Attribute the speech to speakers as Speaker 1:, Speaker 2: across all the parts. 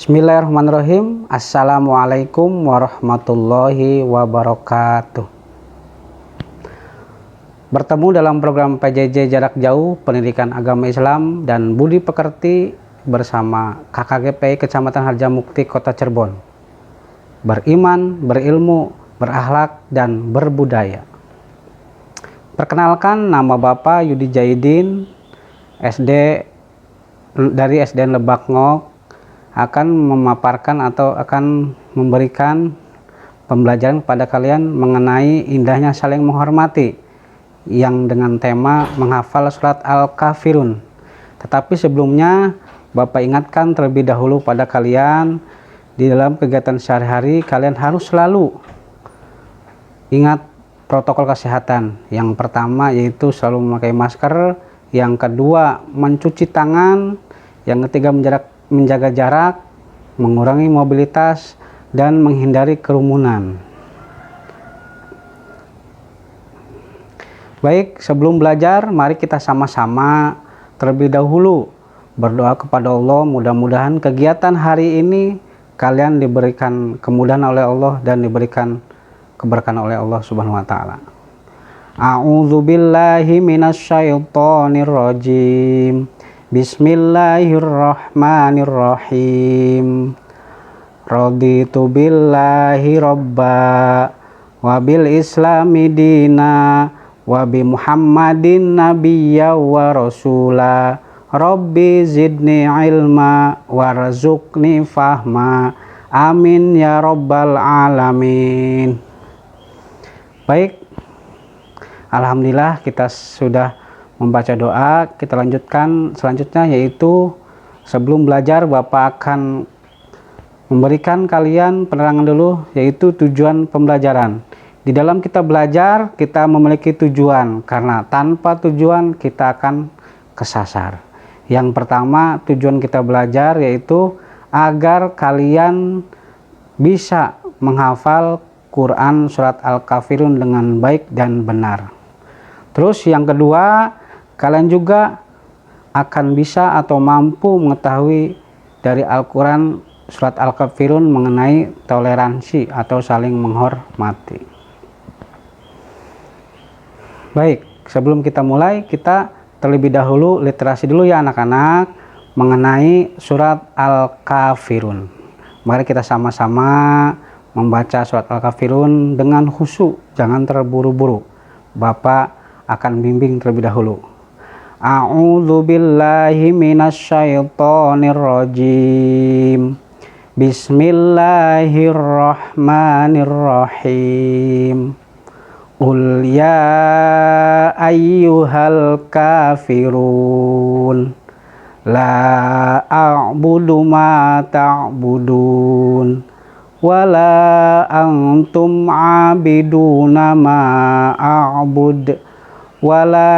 Speaker 1: Bismillahirrahmanirrahim. Assalamualaikum warahmatullahi wabarakatuh. Bertemu dalam program PJJ Jarak Jauh Pendidikan Agama Islam dan Budi Pekerti bersama KKGPI Kecamatan Harjamukti Kota Cirebon. Beriman, berilmu, berakhlak, dan berbudaya. Perkenalkan, nama Bapak Yudi Jaidin, SD dari SDN Lebak Ngok, akan memaparkan atau akan memberikan pembelajaran kepada kalian mengenai indahnya saling menghormati yang dengan tema menghafal surat Al-Kafirun. Tetapi sebelumnya Bapak ingatkan terlebih dahulu pada kalian, di dalam kegiatan sehari-hari kalian harus selalu ingat protokol kesehatan. Yang pertama yaitu selalu memakai masker, yang kedua mencuci tangan, yang ketiga menjaga jarak, mengurangi mobilitas, dan menghindari kerumunan. Baik, sebelum belajar, mari kita sama-sama terlebih dahulu berdoa kepada Allah. Mudah-mudahan kegiatan hari ini kalian diberikan kemudahan oleh Allah dan diberikan keberkahan oleh Allah Subhanahu wa taala. A'udzubillahi minasyaitonirrajim. Bismillahirrahmanirrahim. Raditu billahi robba wa bil islami dina wa bi muhammadin nabiyya wa rasula. Rabbi zidni ilma warzuqni fahma. Amin ya rabbal alamin. Baik, alhamdulillah kita sudah membaca doa. Kita lanjutkan selanjutnya, yaitu sebelum belajar Bapak akan memberikan kalian penerangan dulu, yaitu tujuan pembelajaran. Di dalam kita belajar, kita memiliki tujuan, karena tanpa tujuan kita akan kesasar. Yang pertama, tujuan kita belajar yaitu agar kalian bisa menghafal Quran surat Al-Kafirun dengan baik dan benar. Terus yang kedua, kalian juga akan bisa atau mampu mengetahui dari Al-Quran surat Al-Kafirun mengenai toleransi atau saling menghormati. Baik, sebelum kita mulai, kita terlebih dahulu literasi dulu ya anak-anak mengenai surat Al-Kafirun. Mari kita sama-sama membaca surat Al-Kafirun dengan khusyuk, jangan terburu-buru. Bapak akan bimbing terlebih dahulu. A'udzu billahi minasyaitonir rajim. Bismillahirrahmanirrahim. Qul ya ayyuhal kafirun la a'budu ma ta'budun wala antum 'abiduna ma a'bud wala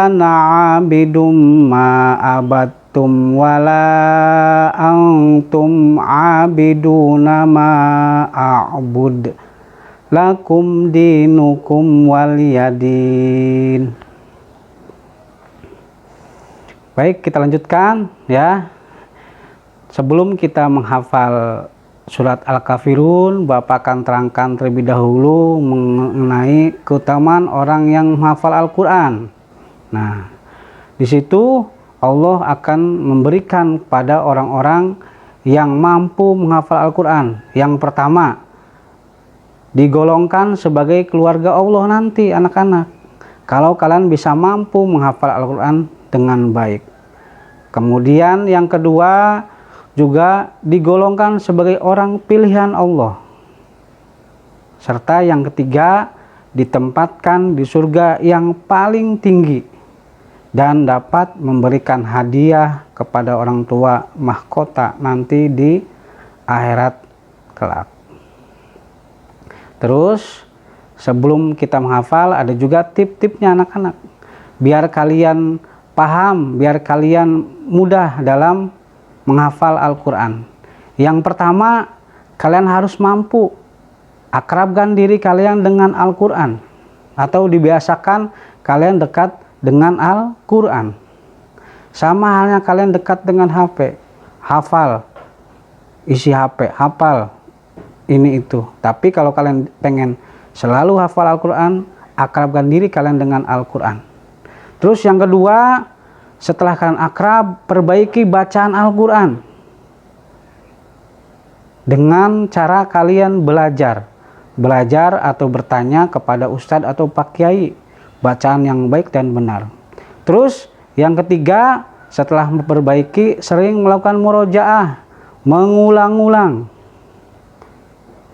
Speaker 1: ana 'abidum ma abattum wala antum 'abiduna ma a'bud lakum dinukum waliyadin. Baik, kita lanjutkan ya. Sebelum kita menghafal surat Al-Kafirun, Bapak akan terangkan terlebih dahulu mengenai keutamaan orang yang menghafal Al-Quran. Nah, di situ Allah akan memberikan pada orang-orang yang mampu menghafal Al-Quran. Yang pertama, digolongkan sebagai keluarga Allah nanti anak-anak, kalau kalian bisa mampu menghafal Al-Quran dengan baik. Kemudian yang kedua, juga digolongkan sebagai orang pilihan Allah. Serta yang ketiga, ditempatkan di surga yang paling tinggi dan dapat memberikan hadiah kepada orang tua mahkota nanti di akhirat kelak. Terus sebelum kita menghafal, ada juga tip-tipnya anak-anak, biar kalian paham, biar kalian mudah dalam menghafal Al-Quran. Yang pertama, kalian harus mampu akrabkan diri kalian dengan Al-Quran, atau dibiasakan kalian dekat dengan Al-Quran. Sama halnya kalian dekat dengan HP, hafal isi HP, hafal ini itu. Tapi kalau kalian pengen selalu hafal Al-Quran, akrabkan diri kalian dengan Al-Quran. Terus yang kedua, setelah kalian akrab, perbaiki bacaan Al-Quran dengan cara kalian belajar atau bertanya kepada ustadz atau pak kiai bacaan yang baik dan benar. Terus yang ketiga, setelah memperbaiki, sering melakukan murojaah, mengulang-ulang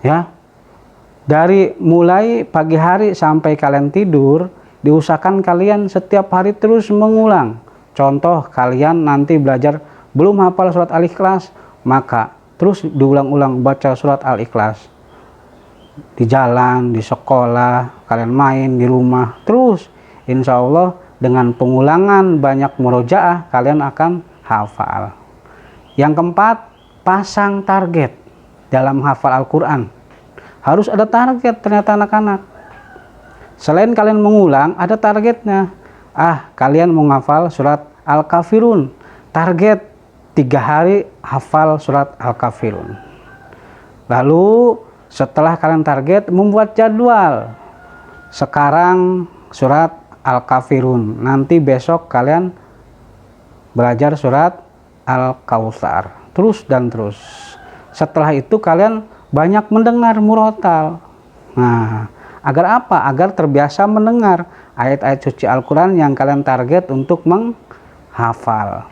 Speaker 1: ya, dari mulai pagi hari sampai kalian tidur, diusahakan kalian setiap hari terus mengulang. Contoh, kalian nanti belajar belum hafal surat Al-Ikhlas, maka terus diulang-ulang baca surat Al-Ikhlas di jalan, di sekolah, kalian main di rumah, terus insya Allah dengan pengulangan banyak murojaah kalian akan hafal. Yang keempat, pasang target dalam hafal Al-Quran. Harus ada target ternyata anak-anak. Selain kalian mengulang, ada targetnya. Kalian mau hafal surat Al-Kafirun. Target 3 hari hafal surat Al-Kafirun. Lalu setelah kalian target, membuat jadwal. Sekarang surat Al-Kafirun. Nanti besok kalian belajar surat Al-Kautsar. Terus dan terus. Setelah itu kalian banyak mendengar murotal. Nah, agar apa? Agar terbiasa mendengar ayat-ayat suci Al-Quran yang kalian target untuk menghafal.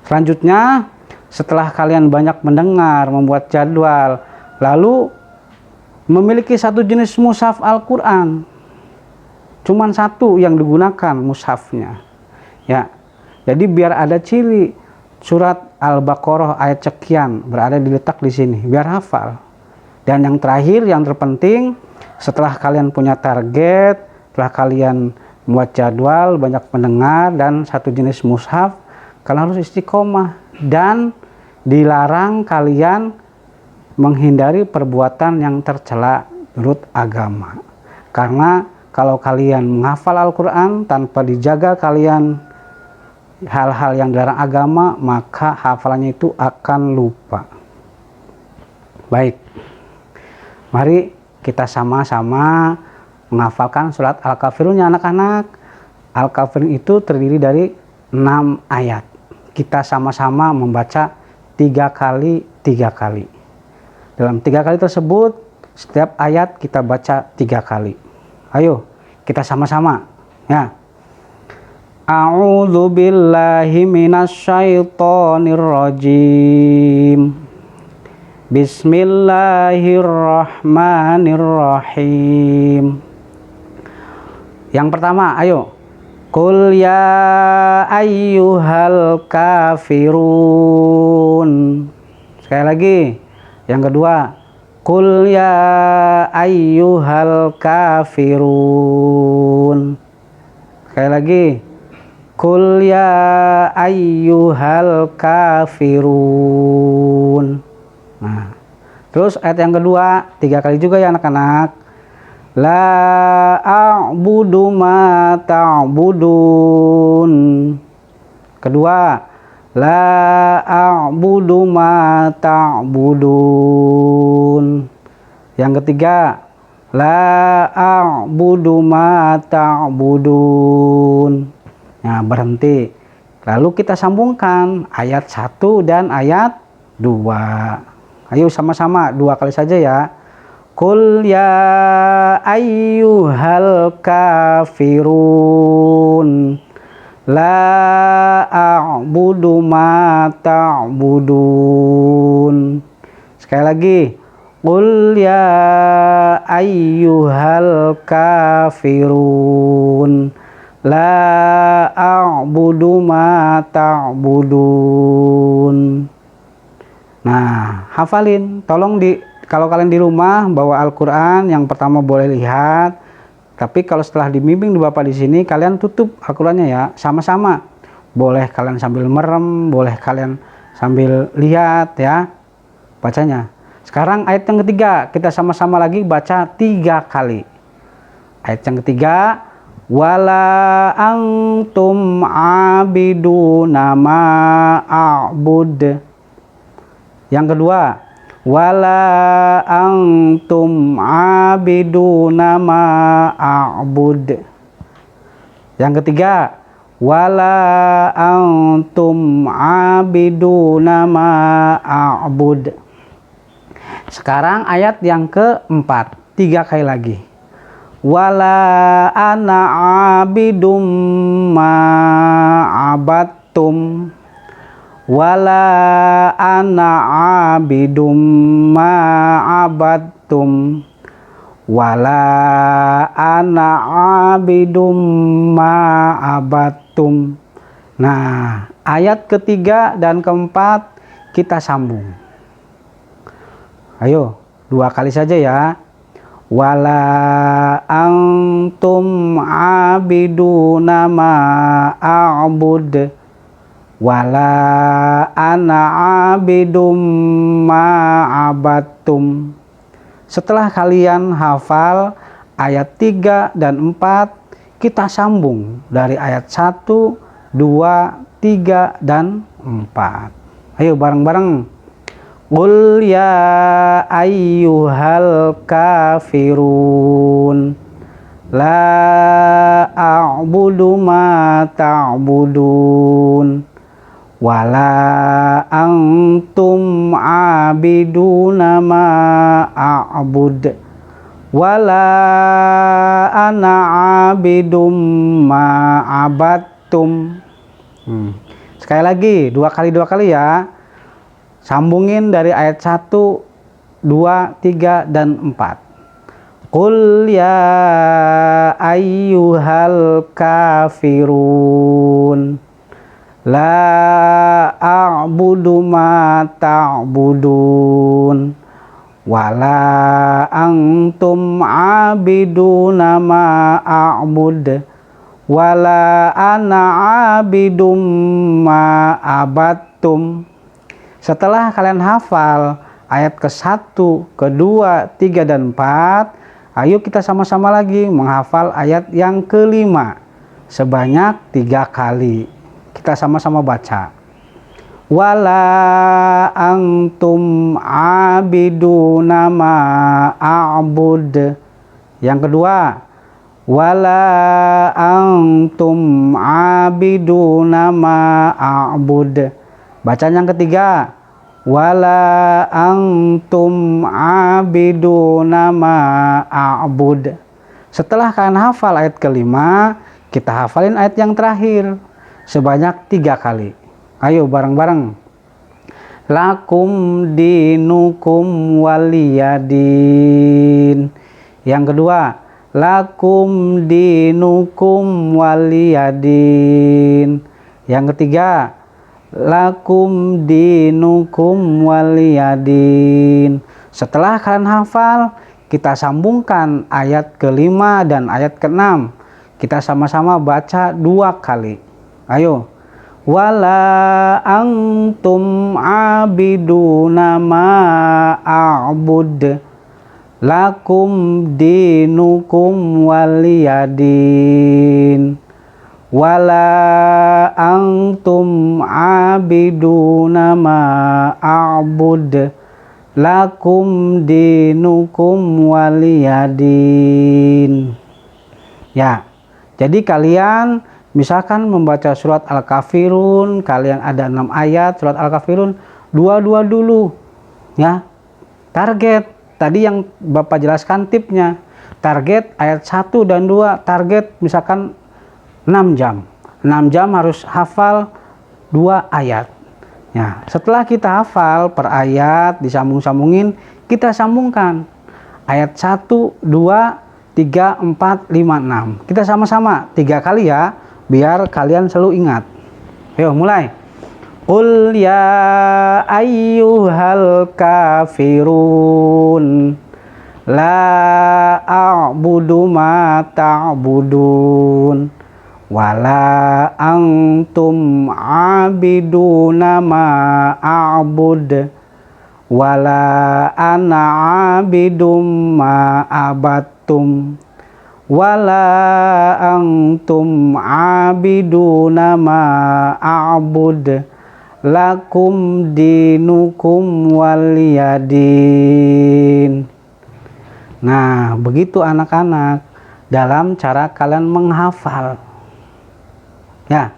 Speaker 1: Selanjutnya, setelah kalian banyak mendengar, membuat jadwal, lalu memiliki satu jenis mushaf Al-Quran. Cuman satu yang digunakan mushafnya. Ya, jadi biar ada ciri surat Al-Baqarah ayat sekian berada diletak di sini, biar hafal. Dan yang terakhir, yang terpenting, setelah kalian punya target, setelah kalian membuat jadwal, banyak mendengar, dan satu jenis mushaf, kalian harus istiqomah. Dan dilarang kalian menghindari perbuatan yang tercela menurut agama. Karena kalau kalian menghafal Al-Quran tanpa dijaga kalian hal-hal yang dilarang agama, maka hafalannya itu akan lupa. Baik, mari kita sama-sama menghafalkan surat Al-Kafirun ya anak-anak. Al-Kafirun itu terdiri dari 6 ayat. Kita sama-sama membaca 3 kali 3 kali. Dalam 3 kali tersebut, setiap ayat kita baca 3 kali. Ayo, kita sama-sama ya. A'udzu billahi minasyaitonir rajim. Bismillahirrahmanirrahim. Yang pertama, ayo. Qul ya ayyuhal kafirun. Sekali lagi. Yang kedua, Qul ya ayyuhal kafirun. Sekali lagi. Qul ya ayyuhal kafirun. Nah, terus ayat yang kedua 3 kali juga ya anak-anak. La a'budu ma ta'budun. Kedua, la a'budu ma ta'budun. Yang ketiga, la a'budu ma ta'budun. Nah, berhenti. Lalu kita sambungkan ayat 1 dan ayat 2. Ayo sama-sama 2 kali saja ya. Qul ya ayyuhal kafirun. La a'budu ma ta'budun. Sekali lagi. Qul ya ayyuhal kafirun. La a'budu ma ta'budun. Nah, hafalin. Tolong kalau kalian di rumah bawa Al-Quran, yang pertama boleh lihat. Tapi kalau setelah dibimbing di Bapak di sini, kalian tutup Al-Qurannya ya, sama-sama. Boleh kalian sambil merem, boleh kalian sambil lihat ya bacanya. Sekarang ayat yang ketiga, kita sama-sama lagi baca 3 kali. Ayat yang ketiga, wala antum abiduna ma a'bud. Yang kedua, wala antum abiduna ma a'bud. Yang ketiga, wala antum abiduna ma a'bud. Sekarang ayat yang keempat, 3 kali lagi. Wala ana abidum ma abattum. Wala ana abidum ma abattum. Wala ana abidum ma abattum. Nah, ayat ketiga dan keempat kita sambung. Ayo, 2 kali saja ya. Wala antum abiduna ma a'bud. Wala ana abidum ma abattum. Setelah kalian hafal ayat 3 dan 4, kita sambung dari ayat 1, 2, 3, dan 4. Ayo bareng-bareng. Qul ya ayyuhal kafirun la a'budu ma ta'budun wala antum abiduna ma a'bud wala ana abidum ma abattum. Sekali lagi, 2 kali ya. Sambungin dari ayat 1, 2, 3, dan 4. Qul ya ayyuhal kafirun la a'budu ma ta'budun wala antum abiduna ma a'bud wala ana abidum ma abattum. Setelah kalian hafal ayat ke-1, ke-2, 3, dan 4, ayo kita sama-sama lagi menghafal ayat yang ke-5 sebanyak 3 kali. Kita sama-sama baca. Wala antum abiduna ma a'bud. Yang kedua, wala antum abiduna ma a'bud. Bacaan yang ketiga, wala antum abiduna ma a'bud. Setelah kalian hafal ayat ke-5, kita hafalin ayat yang terakhir sebanyak 3 kali. Ayo bareng-bareng. Lakum dinukum waliyadin. Yang kedua, lakum dinukum waliyadin. Yang ketiga, lakum dinukum waliyadin. Setelah kalian hafal, kita sambungkan ayat ke-5 dan ayat ke-6. Kita sama-sama baca 2 kali. Ayo. Wala antum abiduna ma a'bud. Lakum dinukum waliyadin. Wala antum abiduna ma a'bud. Lakum dinukum waliyadin. Ya, jadi kalian misalkan membaca surat Al-Kafirun, kalian ada 6 ayat surat Al-Kafirun, 2 dulu. Ya, target tadi yang Bapak jelaskan tipnya. Target ayat 1 dan 2, target misalkan 6 jam. 6 jam harus hafal 2 ayat. Ya, setelah kita hafal per ayat, disambung-sambungin, kita sambungkan. Ayat 1, 2, 3, 4, 5, 6. Kita sama-sama 3 kali ya, biar kalian selalu ingat. Ayo mulai. Qul ya ayyuhal kafirun la a'budu ma ta'budun wala antum abiduna ma a'bud wala ana abidum ma abattum wala antum abiduna ma a'bud lakum dinukum waliyadin. Nah, begitu anak-anak dalam cara kalian menghafal. Ya.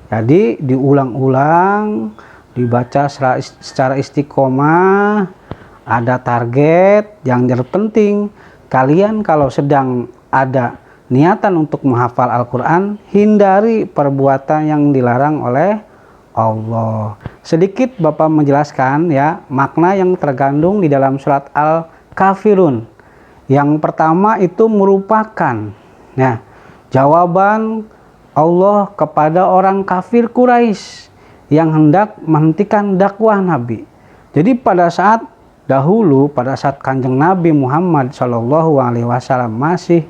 Speaker 1: Jadi diulang-ulang, dibaca secara istiqomah, ada target yang terpenting. Kalian kalau sedang ada niatan untuk menghafal Al-Quran, hindari perbuatan yang dilarang oleh Allah. Sedikit Bapak menjelaskan ya makna yang terkandung di dalam surat Al-Kafirun. Yang pertama itu merupakan ya jawaban Allah kepada orang kafir Quraisy yang hendak menghentikan dakwah Nabi. Jadi pada saat dahulu, pada saat Kanjeng Nabi Muhammad SAW masih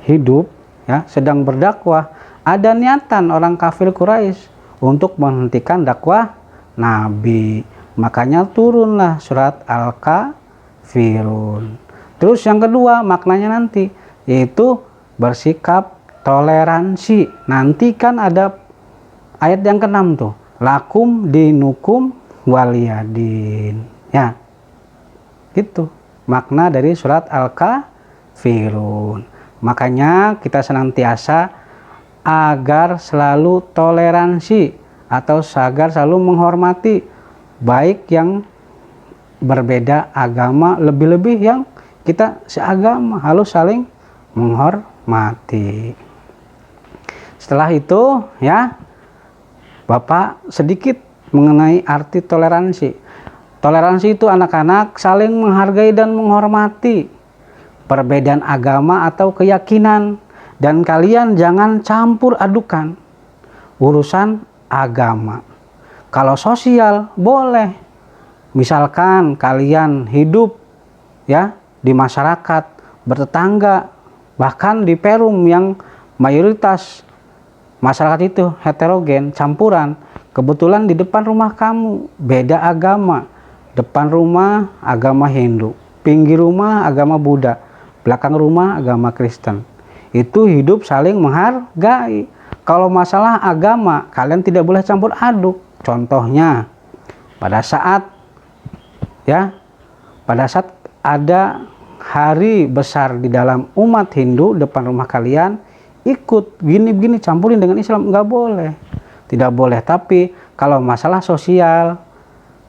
Speaker 1: hidup, ya, sedang berdakwah, ada niatan orang kafir Quraisy untuk menghentikan dakwah Nabi. Makanya turunlah surat Al-Kafirun. Terus yang kedua maknanya nanti yaitu bersikap toleransi. Nanti kan ada ayat yang ke-6 tuh, lakum dinukum waliyadin. Ya, itu makna dari surat Al-Kafirun. Makanya kita senantiasa agar selalu toleransi atau agar selalu menghormati baik yang berbeda agama, lebih-lebih yang kita seagama, harus saling menghormati. Setelah itu ya Bapak sedikit mengenai arti toleransi. Toleransi itu anak-anak saling menghargai dan menghormati perbedaan agama atau keyakinan, dan kalian jangan campur adukan urusan agama. Kalau sosial boleh, misalkan kalian hidup ya di masyarakat, bertetangga, bahkan di Perum yang mayoritas masyarakat itu heterogen, campuran. Kebetulan di depan rumah kamu beda agama, depan rumah agama Hindu, pinggir rumah agama Buddha, belakang rumah agama Kristen. Itu hidup saling menghargai. Kalau masalah agama, kalian tidak boleh campur aduk. Contohnya, pada saat ada hari besar di dalam umat Hindu depan rumah kalian, ikut gini-gini campurin dengan Islam, nggak boleh, tidak boleh. Tapi kalau masalah sosial,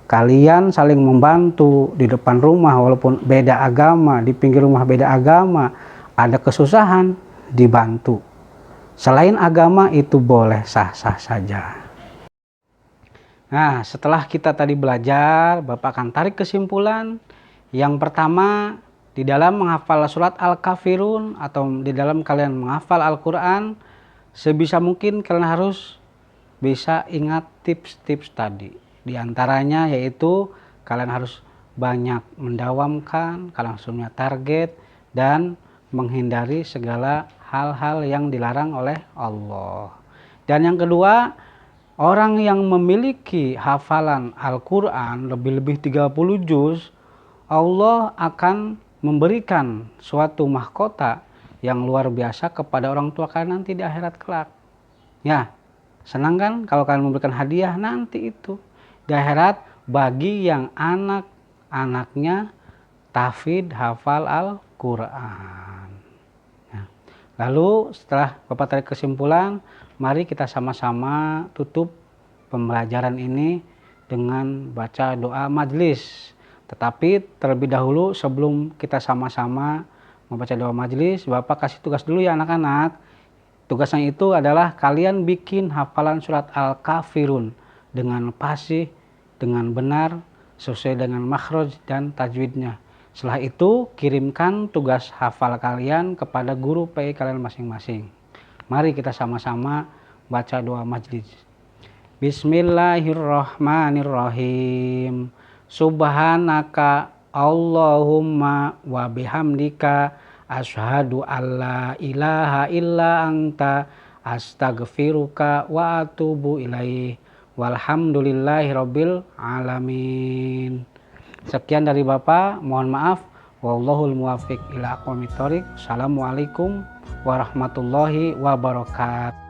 Speaker 1: kalian saling membantu di depan rumah walaupun beda agama, di pinggir rumah beda agama, ada kesusahan dibantu. Selain agama itu boleh, sah-sah saja. Nah, setelah kita tadi belajar, Bapak akan tarik kesimpulan. Yang pertama, di dalam menghafal surat Al-Kafirun atau di dalam kalian menghafal Al-Quran, sebisa mungkin kalian harus bisa ingat tips-tips tadi. Di antaranya yaitu kalian harus banyak mendawamkan, kalian harus punya target, dan menghindari segala hal-hal yang dilarang oleh Allah. Dan yang kedua, orang yang memiliki hafalan Al-Quran lebih-lebih 30 juz, Allah akan memberikan suatu mahkota yang luar biasa kepada orang tua kalian nanti di akhirat kelak. Ya, senang kan kalau kalian memberikan hadiah nanti itu di akhirat bagi yang anak-anaknya tahfidz hafal Al-Quran. Ya. Lalu setelah Bapak tarik kesimpulan, mari kita sama-sama tutup pembelajaran ini dengan baca doa majelis. Tetapi terlebih dahulu sebelum kita sama-sama membaca doa majelis, Bapak kasih tugas dulu ya anak-anak. Tugasnya itu adalah kalian bikin hafalan surat Al-Kafirun dengan fasih, dengan benar, sesuai dengan makhraj dan tajwidnya. Setelah itu kirimkan tugas hafal kalian kepada guru PI kalian masing-masing. Mari kita sama-sama baca doa majelis. Bismillahirrahmanirrahim. Subhanaka Allahumma wa bihamdika asyhadu alla ilaha illa anta astaghfiruka wa atubu ilaih. Walhamdulillahirabbil alamin. Sekian dari Bapak, mohon maaf. Wallahul muwaffiq ila aqwamit thoriq. Assalamualaikum warahmatullahi wabarakatuh.